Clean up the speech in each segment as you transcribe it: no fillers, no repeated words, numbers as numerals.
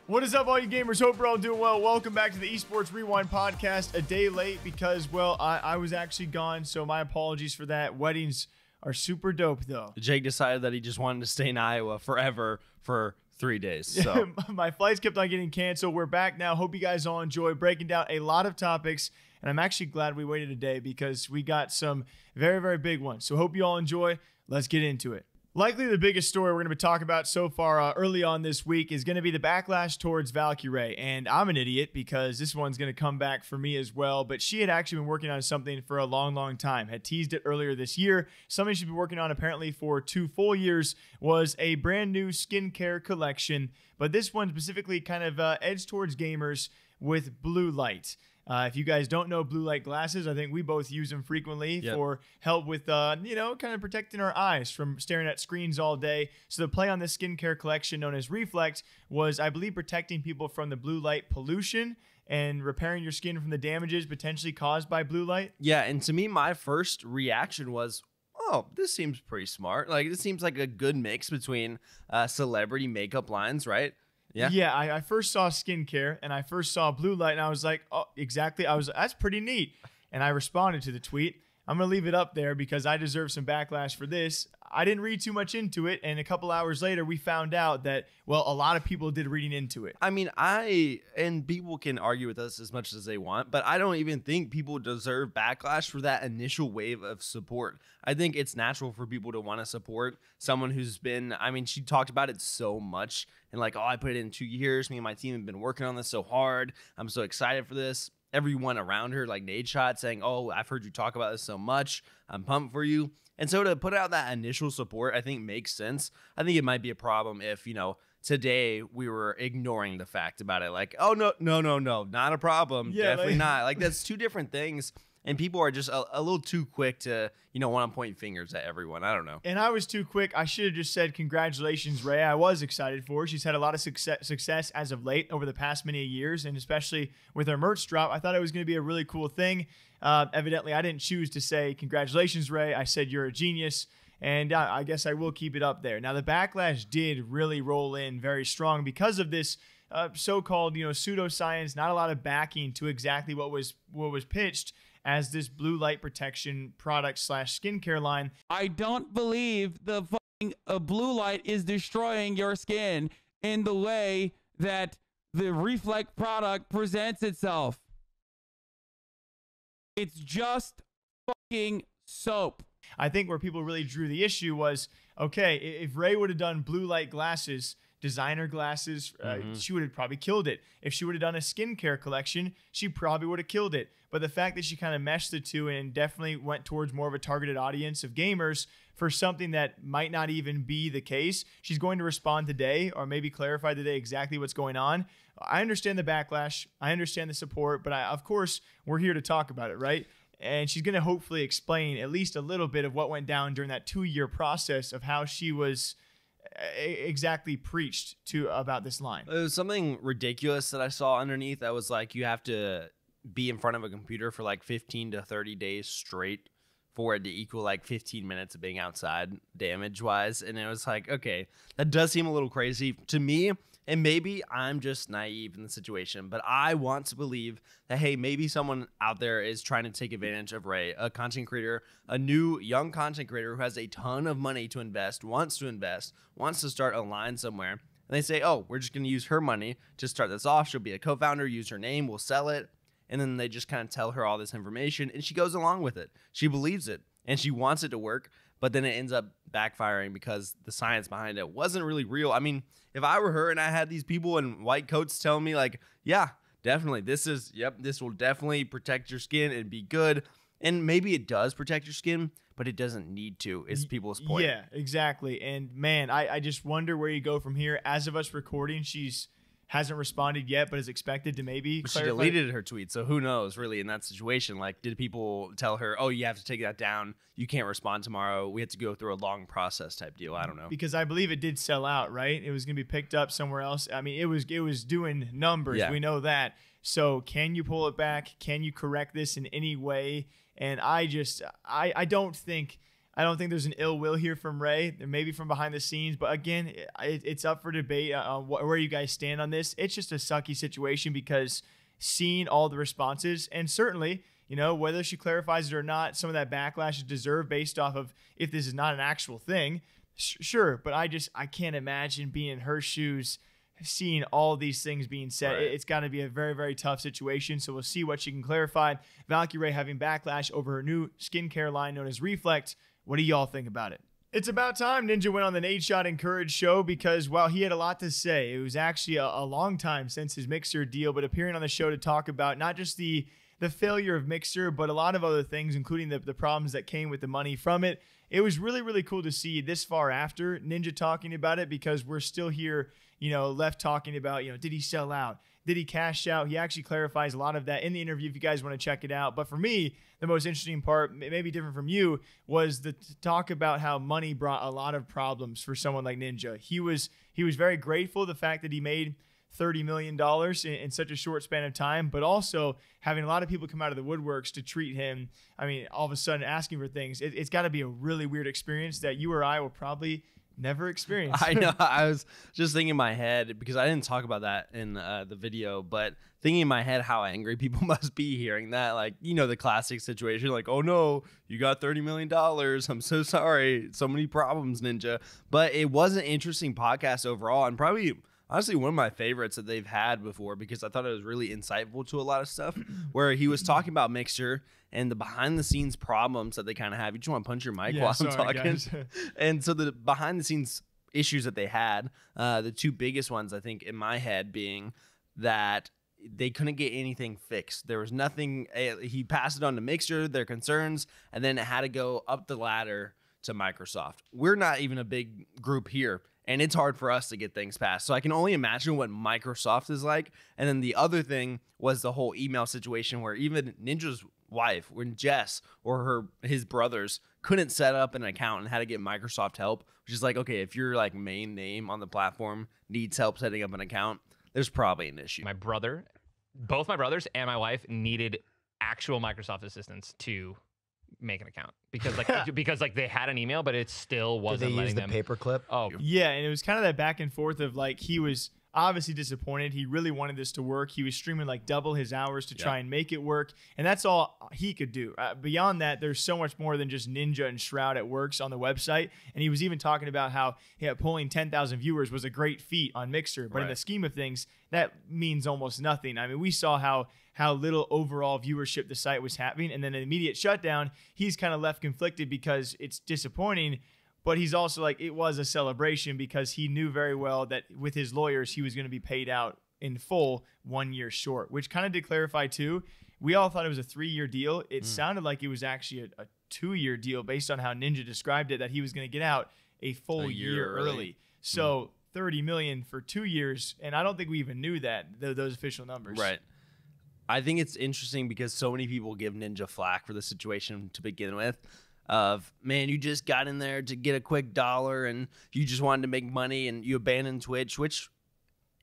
What is up, all you gamers? Hope you're all doing well. Welcome back to the Esports Rewind podcast. A day late because, well, I was actually gone, so my apologies for that. Weddings are super dope, though. Jake decided that he just wanted to stay in Iowa forever for 3 days. So my flights kept on getting canceled. We're back now. Hope you guys all enjoy breaking down a lot of topics, and I'm actually glad we waited a day because we got some very, very big ones. So hope you all enjoy. Let's get into it. Likely the biggest story we're going to be talking about so far early on this week is going to be the backlash towards Valkyrae. And I'm an idiot because this one's going to come back for me as well. But she had actually been working on something for a long, long time. Had teased it earlier this year. Something she's been working on apparently for 2 full years was a brand new skincare collection. But this one specifically kind of edged towards gamers with blue light. If you guys don't know blue light glasses, I think we both use them frequently for help with, kind of protecting our eyes from staring at screens all day. So the play on this skincare collection known as Reflect was, I believe, protecting people from the blue light pollution and repairing your skin from the damages potentially caused by blue light. Yeah, and to me, my first reaction was, oh, this seems pretty smart. Like, this seems like a good mix between celebrity makeup lines, right? Yeah, I first saw skincare and I first saw blue light and I was like, oh, exactly. That's pretty neat. And I responded to the tweet. I'm going to leave it up there because I deserve some backlash for this. I didn't read too much into it. And a couple hours later, we found out that, well, a lot of people did reading into it. I mean, and people can argue with us as much as they want, but I don't even think people deserve backlash for that initial wave of support. I think it's natural for people to want to support someone who's been, I mean, she talked about it so much and like, oh, I put it in 2 years. Me and my team have been working on this so hard. I'm so excited for this. Everyone around her like nade shot saying, oh, I've heard you talk about this so much. I'm pumped for you. And so to put out that initial support, I think makes sense. I think it might be a problem if, today we were ignoring the fact about it. Like, oh, no, not a problem. Yeah, definitely not. Like, that's two different things. And people are just a little too quick to, want to point fingers at everyone. I don't know. And I was too quick. I should have just said congratulations, Ray. I was excited for her. She's had a lot of success as of late over the past many years, and especially with her merch drop. I thought it was going to be a really cool thing. Evidently, I didn't choose to say congratulations, Ray. I said you're a genius, and I guess I will keep it up there. Now, the backlash did really roll in very strong because of this so-called, pseudoscience, not a lot of backing to exactly what was pitched as this blue light protection product / skincare line. I don't believe the fucking blue light is destroying your skin in the way that the Reflect product presents itself. It's just fucking soap. I think where people really drew the issue was, okay, if Ray would have done blue light glasses, designer glasses, she would have probably killed it. If she would have done a skincare collection, she probably would have killed it. But the fact that she kind of meshed the two and definitely went towards more of a targeted audience of gamers for something that might not even be the case, she's going to respond today or maybe clarify today exactly what's going on. I understand the backlash. I understand the support, but of course, we're here to talk about it, right? And she's going to hopefully explain at least a little bit of what went down during that 2-year process of how she was exactly preached to about this line. It was something ridiculous that I saw underneath that was like, you have to be in front of a computer for like 15 to 30 days straight for it to equal like 15 minutes of being outside damage wise. And it was like, okay, that does seem a little crazy to me. And maybe I'm just naive in the situation, but I want to believe that, hey, maybe someone out there is trying to take advantage of Ray, a content creator, a new young content creator who has a ton of money to invest, wants to start a line somewhere. And they say, oh, we're just going to use her money to start this off. She'll be a co-founder, use her name, we'll sell it. And then they just kind of tell her all this information and she goes along with it. She believes it and she wants it to work, but then it ends up backfiring because the science behind it wasn't really real. I mean, if I were her and I had these people in white coats telling me like, yeah, definitely, this will definitely protect your skin and be good. And maybe it does protect your skin, but it doesn't need to, is people's point. Yeah, exactly. And man, I just wonder where you go from here. As of us recording, she's hasn't responded yet, but is expected to maybe clarify. She deleted her tweet, so who knows, really, in that situation. Like, did people tell her, oh, you have to take that down, you can't respond tomorrow, we have to go through a long process type deal? I don't know. Because I believe it did sell out, right? It was going to be picked up somewhere else. I mean, it was doing numbers. Yeah. We know that. So can you pull it back? Can you correct this in any way? And I don't think I don't think there's an ill will here from Ray, maybe from behind the scenes. But again, it's up for debate where you guys stand on this. It's just a sucky situation because seeing all the responses, and certainly, you know, whether she clarifies it or not, some of that backlash is deserved based off of if this is not an actual thing. Sure, but I can't imagine being in her shoes, seeing all these things being said. Right. It's got to be a very, very tough situation. So we'll see what she can clarify. Valkyrae having backlash over her new skincare line known as Reflect. What do y'all think about it? It's about time Ninja went on the Nate Shot Encourage show because, while he had a lot to say, it was actually a long time since his Mixer deal, but appearing on the show to talk about not just the failure of Mixer, but a lot of other things, including the problems that came with the money from it. It was really, really cool to see this far after Ninja talking about it, because we're still here, you know, left talking about, you know, did he sell out? Did he cash out? He actually clarifies a lot of that in the interview if you guys want to check it out. But for me, the most interesting part, maybe different from you, was the talk about how money brought a lot of problems for someone like Ninja. He was very grateful the fact that he made $30 million in such a short span of time, but also having a lot of people come out of the woodworks to treat him. I mean, all of a sudden asking for things. It's got to be a really weird experience that you or I will probably never experience. I know. I was just thinking in my head, because I didn't talk about that in the video, but thinking in my head how angry people must be hearing that. Like, you know, the classic situation, like, oh no, you got $30 million. I'm so sorry. So many problems, Ninja. But it was an interesting podcast overall, and probably honestly one of my favorites that they've had before, because I thought it was really insightful to a lot of stuff, where he was talking about Mixer and the behind the scenes problems that they kind of have. You just want to punch your mic while I'm talking. And so the behind the scenes issues that they had, the two biggest ones I think in my head being that they couldn't get anything fixed. There was nothing. He passed it on to Mixer, their concerns, and then it had to go up the ladder to Microsoft. We're not even a big group here, and it's hard for us to get things passed. So I can only imagine what Microsoft is like. And then the other thing was the whole email situation, where even Ninja's wife, when Jess or his brothers couldn't set up an account and had to get Microsoft help, which is like, okay, if your like main name on the platform needs help setting up an account, there's probably an issue. Both my brothers and my wife needed actual Microsoft assistance to make an account, because they had an email, but it still wasn't letting them. Did they use the paperclip? Oh yeah, and it was kind of that back and forth of like, he was obviously disappointed. He really wanted this to work. He was streaming like double his hours to try and make it work, and that's all he could do. Beyond that, there's so much more than just Ninja and Shroud at Works on the website. And he was even talking about how pulling 10,000 viewers was a great feat on Mixer, but in the scheme of things, that means almost nothing. I mean, we saw how little overall viewership the site was having, and then an immediate shutdown. He's kind of left conflicted because it's disappointing. But he's also like, it was a celebration because he knew very well that with his lawyers, he was going to be paid out in full 1 year short, which kind of did clarify too. We all thought it was a 3-year deal. It sounded like it was actually a 2-year deal based on how Ninja described it, that he was going to get out a full year early. So 30 million for 2 years. And I don't think we even knew that, those official numbers. Right. I think it's interesting because so many people give Ninja flack for the situation to begin with. Of, man, you just got in there to get a quick dollar and you just wanted to make money and you abandoned Twitch, which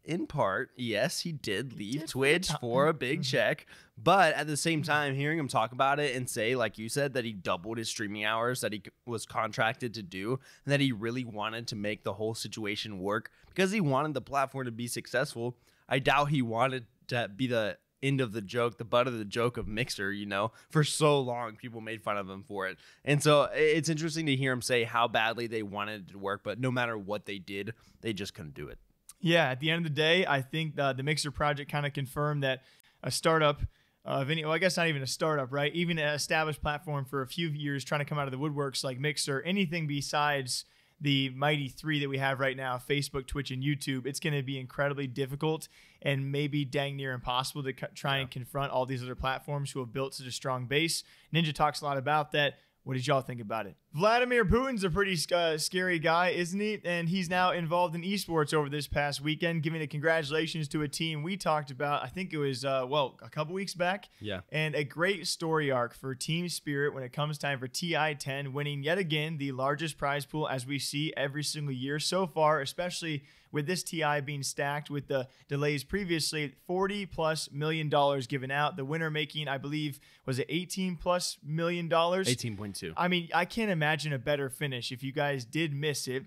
in part, yes, he did leave Twitch for a big check. But at the same time, hearing him talk about it and say, like you said, that he doubled his streaming hours that he was contracted to do, and that he really wanted to make the whole situation work because he wanted the platform to be successful. I doubt he wanted to be the end of the joke, the butt of the joke of Mixer, you know, for so long. People made fun of him for it. And so it's interesting to hear him say how badly they wanted it to work, but no matter what they did, they just couldn't do it. Yeah, at the end of the day, I think the Mixer project kind of confirmed that a startup of any, well, I guess not even a startup, right? Even an established platform for a few years trying to come out of the woodworks like Mixer, anything besides the mighty three that we have right now, Facebook, Twitch, and YouTube, it's going to be incredibly difficult and maybe dang near impossible to try and confront all these other platforms who have built such a strong base. Ninja talks a lot about that. What did y'all think about it? Vladimir Putin's a pretty scary guy, isn't he? And he's now involved in esports over this past weekend, giving a congratulations to a team we talked about, I think it was, a couple weeks back. Yeah. And a great story arc for Team Spirit when it comes time for TI-10, winning yet again the largest prize pool as we see every single year so far, especially with this TI being stacked with the delays previously. $40+ million given out. The winner making, I believe, was it $18+ million? 18.2. I mean, I can't imagine a better finish. If you guys did miss it,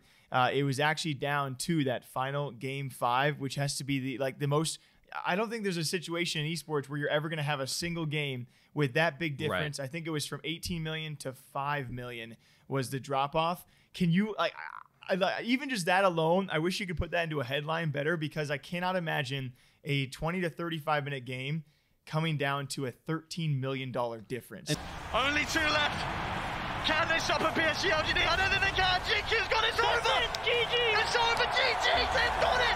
it was actually down to that final game 5, which has to be the most. I don't think there's a situation in esports where you're ever going to have a single game with that big difference. Right. I think it was from 18 million to 5 million was the drop off. Can you even just that alone? I wish you could put that into a headline better, because I cannot imagine a 20 to 35 minute game coming down to a $13 million difference. Only 2 left. Can they stop a PSG LGD? I don't think they can. GQ's got it. It's over. GG. It's over. GG. They've got it.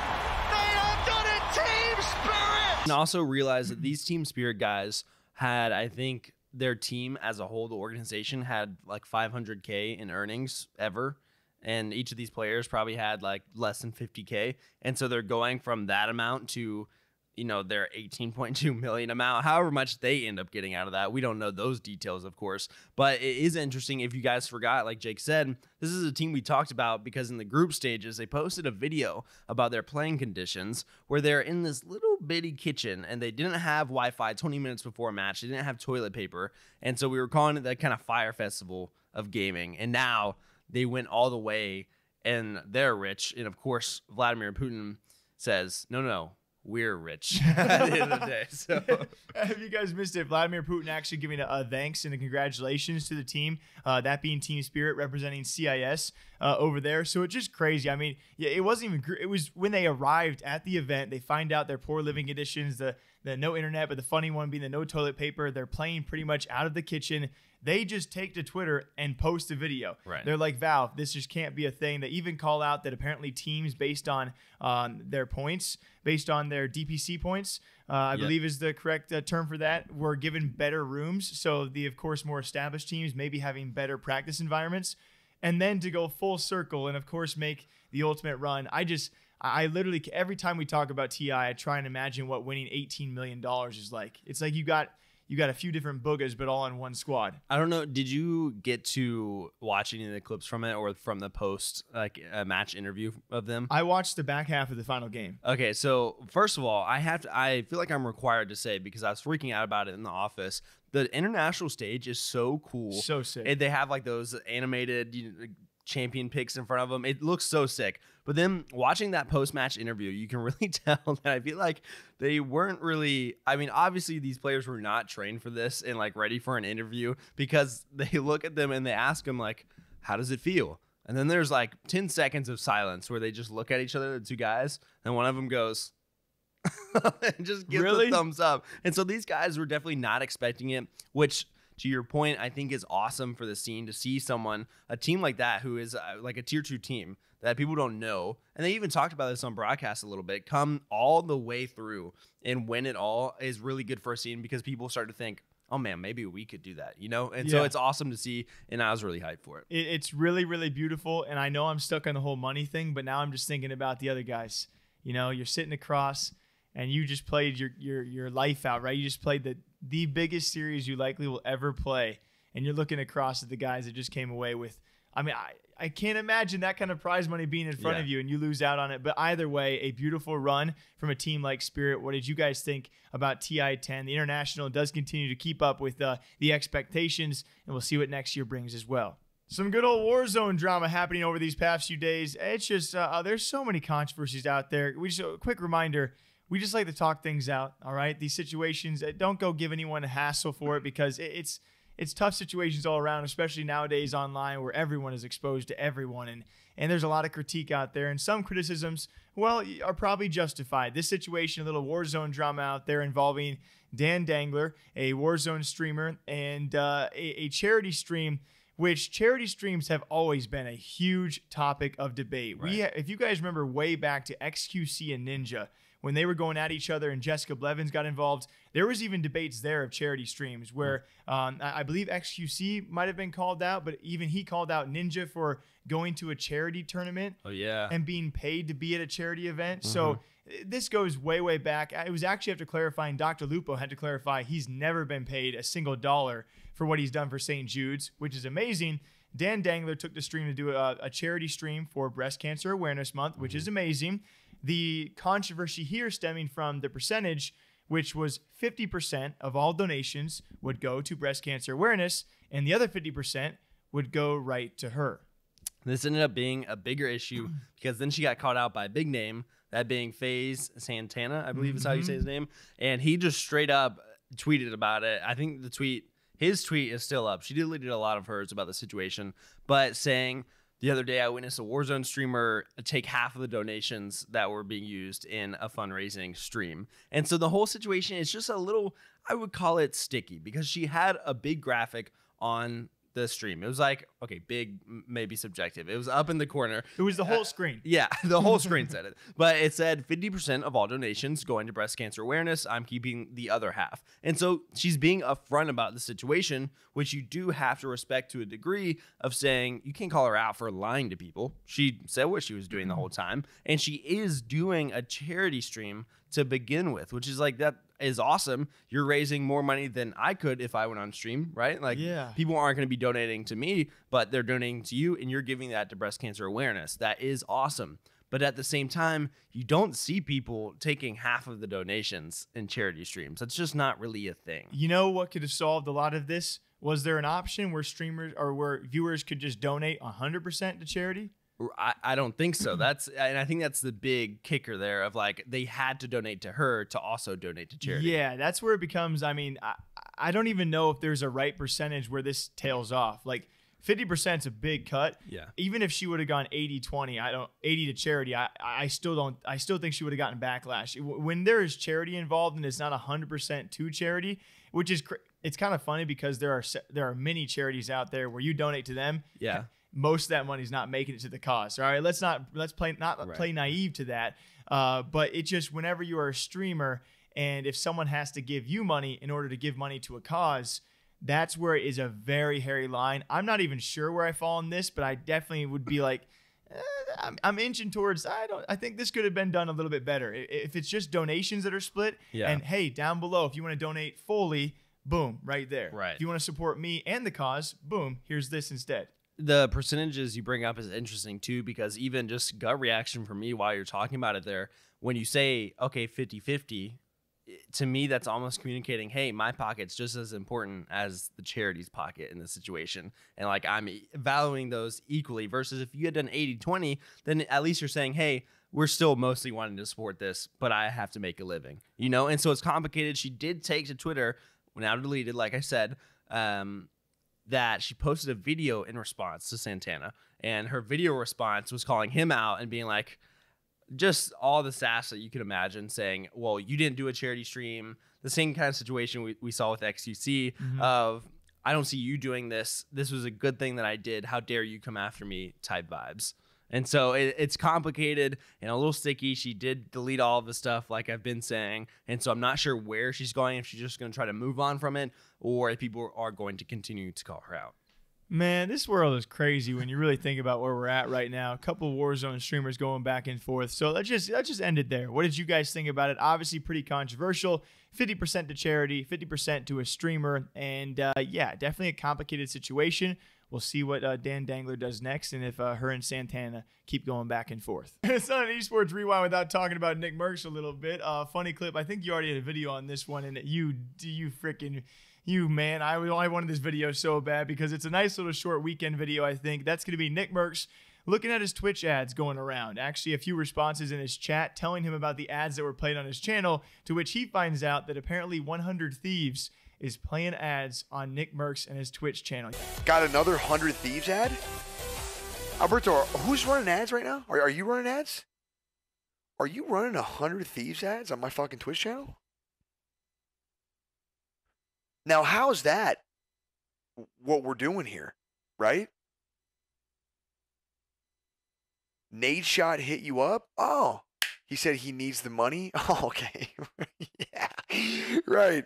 They have done it. Team Spirit. And also realize that these Team Spirit guys had, I think, their team as a whole, the organization had like 500K in earnings ever. And each of these players probably had like less than 50K. And so they're going from that amount to, you know, their 18.2 million amount, however much they end up getting out of that. We don't know those details, of course, but it is interesting. If you guys forgot, like Jake said, this is a team we talked about because in the group stages, they posted a video about their playing conditions where they're in this little bitty kitchen and they didn't have Wi-Fi 20 minutes before a match. They didn't have toilet paper. And so we were calling it that kind of fire festival of gaming. And now they went all the way and they're rich. And of course, Vladimir Putin says, no, we're rich at the end of the day. So, if you guys missed it, Vladimir Putin actually giving a thanks and a congratulations to the team, that being Team Spirit representing CIS over there. So it's just crazy. I mean, yeah, it wasn't even. It was when they arrived at the event, they find out their poor living conditions, the no internet, but the funny one being the no toilet paper. They're playing pretty much out of the kitchen. They just take to Twitter and post a video. Right. They're like, Valve, this just can't be a thing. They even call out that apparently teams based on their points, based on their DPC points, I believe is the correct term for that, were given better rooms. So the, of course, more established teams maybe having better practice environments. And then to go full circle and, of course, make the ultimate run. I literally, every time we talk about TI, I try and imagine what winning $18 million is like. It's like you got a few different boogas, but all in one squad. I don't know. Did you get to watch any of the clips from it or from the post, like a match interview of them? I watched the back half of the final game. Okay, so first of all, I feel like I'm required to say, because I was freaking out about it in the office, the international stage is so cool. So sick. And they have like those animated champion picks in front of them. It looks so sick. But then watching that post-match interview, you can really tell that I feel like they weren't really, I mean, obviously these players were not trained for this and like ready for an interview, because they look at them and they ask them like, how does it feel? And then there's like 10 seconds of silence where they just look at each other, the two guys, and one of them goes, and just gives a thumbs up. And so these guys were definitely not expecting it, which, to your point, I think is awesome for the scene to see a team like that, who is like a tier 2 team that people don't know. And they even talked about this on broadcast a little bit, come all the way through and win it all is really good for a scene, because people start to think, oh man, maybe we could do that, you know? And so it's awesome to see, and I was really hyped for it. It's really, really beautiful. And I know I'm stuck on the whole money thing, but now I'm just thinking about the other guys. You know, you're sitting across and you just played your life out, right? You just played the biggest series you likely will ever play, and you're looking across at the guys that just came away with, I mean, I can't imagine that kind of prize money being in front of you and you lose out on it. But either way, a beautiful run from a team like Spirit. What did you guys think about TI-10? The International does continue to keep up with the expectations, and we'll see what next year brings as well. Some good old Warzone drama happening over these past few days. It's just, there's so many controversies out there. A quick reminder, we just like to talk things out, all right? These situations, don't go give anyone a hassle for it, because it's tough situations all around, especially nowadays online where everyone is exposed to everyone. And there's a lot of critique out there, and some criticisms, well, are probably justified. This situation, a little Warzone drama out there involving TheDanDangler, a Warzone streamer, and a charity stream, which charity streams have always been a huge topic of debate. Right. If you guys remember way back to XQC and Ninja, when they were going at each other and Jessica Blevins got involved, there was even debates there of charity streams where I believe XQC might have been called out, but even he called out Ninja for going to a charity tournament and being paid to be at a charity event. So this goes way, way back. It was actually after clarifying, Dr. Lupo had to clarify he's never been paid a single dollar for what he's done for St. Jude's, which is amazing. TheDanDangler took the stream to do a charity stream for Breast Cancer Awareness Month, which is amazing. The controversy here stemming from the percentage, which was 50% of all donations would go to breast cancer awareness, and the other 50% would go right to her. This ended up being a bigger issue because then she got called out by a big name, that being FaZe Santana, I believe is how you say his name. And he just straight up tweeted about it. I think his tweet is still up. She deleted a lot of hers about the situation, but saying, the other day I witnessed a Warzone streamer take half of the donations that were being used in a fundraising stream. And so the whole situation is just a little, I would call it sticky, because she had a big graphic on the stream. It was like, okay, big, maybe subjective. It was up in the corner. It was the whole screen. Yeah, the whole screen said it. But it said 50% of all donations going to breast cancer awareness. I'm keeping the other half. And so she's being upfront about the situation, which you do have to respect to a degree, of saying you can't call her out for lying to people. She said what she was doing the whole time. And she is doing a charity stream to begin with, which is like, that is awesome. You're raising more money than I could if I went on stream, right? Like, people aren't going to be donating to me, but they're donating to you, and you're giving that to breast cancer awareness. That is awesome. But at the same time, you don't see people taking half of the donations in charity streams. That's just not really a thing. You know what could have solved a lot of this? Was there an option where streamers or where viewers could just donate 100% to charity? I don't think so. And I think that's the big kicker there, of like, they had to donate to her to also donate to charity. Yeah, that's where it becomes, I mean, I don't even know if there's a right percentage where this tails off. Like, 50% is a big cut. Yeah. Even if she would have gone 80-20, 80 to charity, I still think she would have gotten backlash. When there is charity involved and it's not 100% to charity, which is it's kind of funny, because there are many charities out there where you donate to them. Yeah. Most of that money's not making it to the cause. All right, let's play naive to that. But it just, whenever you are a streamer, and if someone has to give you money in order to give money to a cause, that's where it is a very hairy line. I'm not even sure where I fall on this, but I definitely would be like, I'm inching towards, I think this could have been done a little bit better. If it's just donations that are split, and hey, down below, if you want to donate fully, boom, right there. Right. If you want to support me and the cause, boom, here's this instead. The percentages you bring up is interesting too, because even just gut reaction for me while you're talking about it there, when you say, okay, 50-50, to me, that's almost communicating, hey, my pocket's just as important as the charity's pocket in this situation. And like, I'm valuing those equally, versus if you had done 80-20, then at least you're saying, hey, we're still mostly wanting to support this, but I have to make a living, you know? And so it's complicated. She did take to Twitter, now deleted, like I said, that she posted a video in response to Santana, and her video response was calling him out and being like, just all the sass that you could imagine, saying, well, you didn't do a charity stream. The same kind of situation we saw with XQC of, I don't see you doing this. This was a good thing that I did. How dare you come after me type vibes. And so it's complicated and a little sticky. She did delete all of the stuff, like I've been saying. And so I'm not sure where she's going, if she's just going to try to move on from it, or if people are going to continue to call her out. Man, this world is crazy when you really think about where we're at right now. A couple of Warzone streamers going back and forth. So let's just end it there. What did you guys think about it? Obviously pretty controversial. 50% to charity, 50% to a streamer. And yeah, definitely a complicated situation. We'll see what TheDanDangler does next, and if her and Santana keep going back and forth. It's not an Esports Rewind without talking about Nickmercs a little bit. Funny clip. I think you already had a video on this one, and you man, I wanted this video so bad because it's a nice little short weekend video, I think. That's going to be Nickmercs looking at his Twitch ads going around. Actually, a few responses in his chat telling him about the ads that were played on his channel, to which he finds out that apparently 100 Thieves is playing ads on Nickmercs and his Twitch channel. Got another 100 Thieves ad? Alberto, who's running ads right now? Are you running ads? Are you running 100 Thieves ads on my fucking Twitch channel? Now, how's that what we're doing here, right? Nade Shot hit you up? Oh, he said he needs the money? Oh, okay. Yeah, right.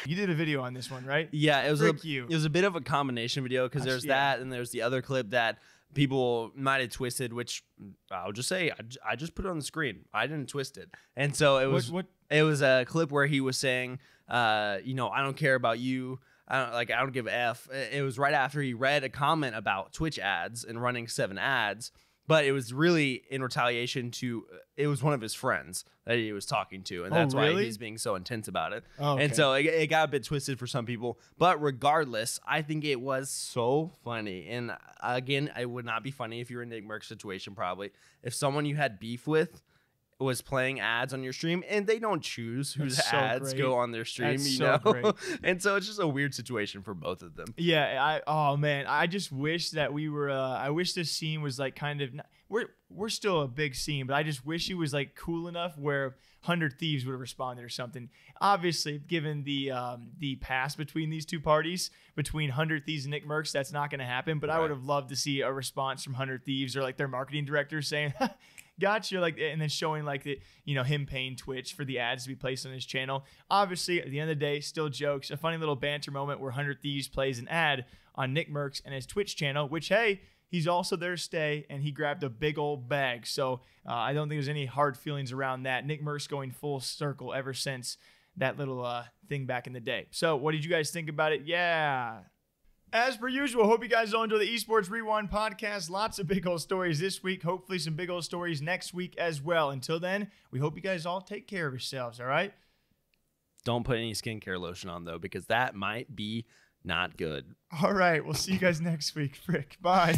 You did a video on this one, right? Yeah, it was it was a bit of a combination video, because there's that, and there's the other clip that people might have twisted, which I'll just say I just put it on the screen. I didn't twist it. And so it was it was a clip where he was saying, you know, I don't care about you. I don't give a F. It was right after he read a comment about Twitch ads and running 7 ads. But it was really in retaliation to, it was one of his friends that he was talking to. And that's why he's being so intense about it. Oh, okay. And so it got a bit twisted for some people. But regardless, I think it was so funny. And again, it would not be funny if you were in Nickmercs situation probably. If someone you had beef with was playing ads on your stream, and they don't choose whose ads go on their stream, you know? And so it's just a weird situation for both of them. Yeah, oh man, I just wish that we were I wish this scene was like kind of we're still a big scene, but I just wish he was like cool enough where 100 Thieves would have responded or something. Obviously, given the past between these two parties, between 100 Thieves and Nickmercs, that's not going to happen, but I would have loved to see a response from 100 Thieves or like their marketing director saying gotcha, like, and then showing like the, you know, him paying Twitch for the ads to be placed on his channel. Obviously, at the end of the day, still jokes. A funny little banter moment where 100 Thieves plays an ad on Nickmercs and his Twitch channel, which, hey, he's also there to stay, and he grabbed a big old bag. So I don't think there's any hard feelings around that. Nickmercs going full circle ever since that little thing back in the day. So what did you guys think about it? Yeah. As per usual, hope you guys all enjoy the Esports Rewind podcast. Lots of big old stories this week. Hopefully some big old stories next week as well. Until then, we hope you guys all take care of yourselves, all right? Don't put any skincare lotion on, though, because that might be not good. All right, we'll see you guys next week. Frick, bye.